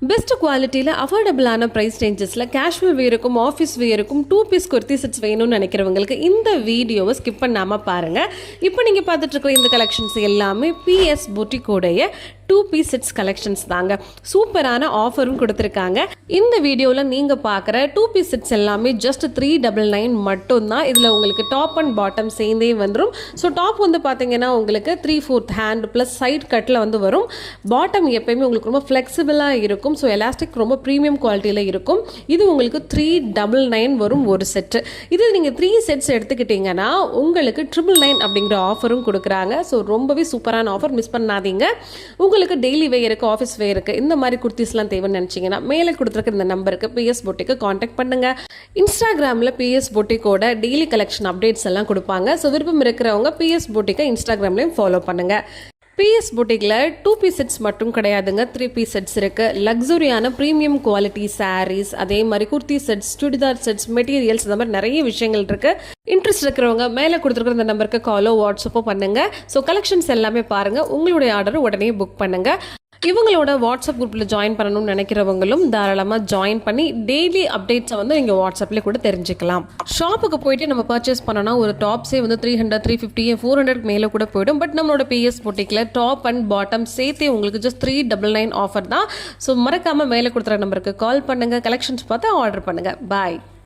Best குவாலிட்டியில் அஃபோர்டபுளான price ரேஞ்சஸில் கேஷுவல் வேருக்கும் ஆஃபீஸ் வேருக்கும் 2 பீஸ் குர்த்தி செட்ஸ் வேணும்னு நினைக்கிறவங்களுக்கு இந்த வீடியோவை ஸ்கிப் பண்ணாமல் பாருங்கள். இப்போ நீங்கள் பார்த்துட்டு இருக்கிற இந்த கலெக்ஷன்ஸ் எல்லாமே PS புட்டிக்கோடைய 2 பீஸ் செட்ஸ் கலெக்ஷன்ஸ் தாங்க. சூப்பரான ஆஃபரும் கொடுத்துருக்காங்க. இந்த வீடியோவில் நீங்கள் பார்க்குற 2 பீஸ் செட்ஸ் எல்லாமே ஜஸ்ட் 399 மட்டும்தான். இதில் உங்களுக்கு டாப் அண்ட் பாட்டம் சேர்ந்தே வந்துடும். ஸோ டாப் வந்து பார்த்தீங்கன்னா உங்களுக்கு 3/4 ஹேண்ட் ப்ளஸ் சைட் கட்டில் வந்து வரும். பாட்டம் எப்பயுமே உங்களுக்கு ரொம்ப ஃப்ளெக்சிபிளாக இருக்கும். ஸோ எலாஸ்டிக் ரொம்ப ப்ரீமியம் குவாலிட்டியில் இருக்கும். இது உங்களுக்கு 399 வரும் ஒரு செட்டு. இது நீங்கள் 3 செட்ஸ் எடுத்துக்கிட்டிங்கன்னா உங்களுக்கு 999 அப்படிங்கிற ஆஃபரும் கொடுக்குறாங்க. ஸோ ரொம்பவே சூப்பரான ஆஃபர், மிஸ் பண்ணாதீங்க. உங்களுக்கு டெய்லி வேருக்கு ஆஃபீஸ் வேருக்கு இந்த மாதிரி குர்த்திஸ்லாம் தேவைன்னு நினச்சிங்கன்னா மேலே கொடுத்துருக்க இந்த நம்பருக்கு PS பொட்டிக்கு காண்டாக்ட் பண்ணுங்கள். இன்ஸ்டாகிராமில் PS பொட்டிக்கோட டெய்லி கலெக்ஷன் அப்டேட்ஸ் எல்லாம் கொடுப்பாங்க. ஸோ விருப்பம் இருக்கிறவங்க PS பொட்டிக்கை இன்ஸ்டாகிராம்லேயும் ஃபாலோ பண்ணுங்கள். PS புட்டிக்கில் 2 பீஸ் செட்ஸ் மட்டும் கிடையாதுங்க, 3 பீஸ் செட்ஸ் இருக்குது. லக்ஸுரியான ப்ரீமியம் குவாலிட்டி சாரீஸ், அதே மாதிரி kurti sets, churidar sets, materials, இந்த மாதிரி நிறைய விஷயங்கள் இருக்குது. இன்ட்ரெஸ்ட் இருக்கிறவங்க மேலே கொடுத்துருக்குற இந்த நம்பருக்கு காலோ வாட்ஸ்அப்போ பண்ணுங்கள். ஸோ கலெக்ஷன்ஸ் எல்லாமே பாருங்கள். உங்களுடைய ஆர்டர் உடனே புக் பண்ணுங்கள். இவங்களோட வாட்ஸ்அப் குரூப்பில் ஜாயின் பண்ணணும்னு நினைக்கிறவங்களும் தாராளமாக ஜாயின் பண்ணி டெய்லி அப்டேட்ஸை வந்து நீங்கள் வாட்ஸ்அப்லேயே கூட தெரிஞ்சுக்கலாம். ஷாப்புக்கு போயிட்டு நம்ம பர்ச்சேஸ் பண்ணோன்னா ஒரு டாப்ஸே வந்து 300, 350, 400 மேலே கூட போயிடும். பட் நம்மளோட PS பொட்டிக்கில் டாப் அண்ட் பாட்டம் சேர்த்தே உங்களுக்கு ஜஸ்ட் 399 ஆஃபர் தான். ஸோ மறக்காமல் மேலே கொடுத்துற நம்பருக்கு கால் பண்ணுங்கள், கலெக்ஷன்ஸ் பார்த்து ஆர்டர் பண்ணுங்கள். பாய்.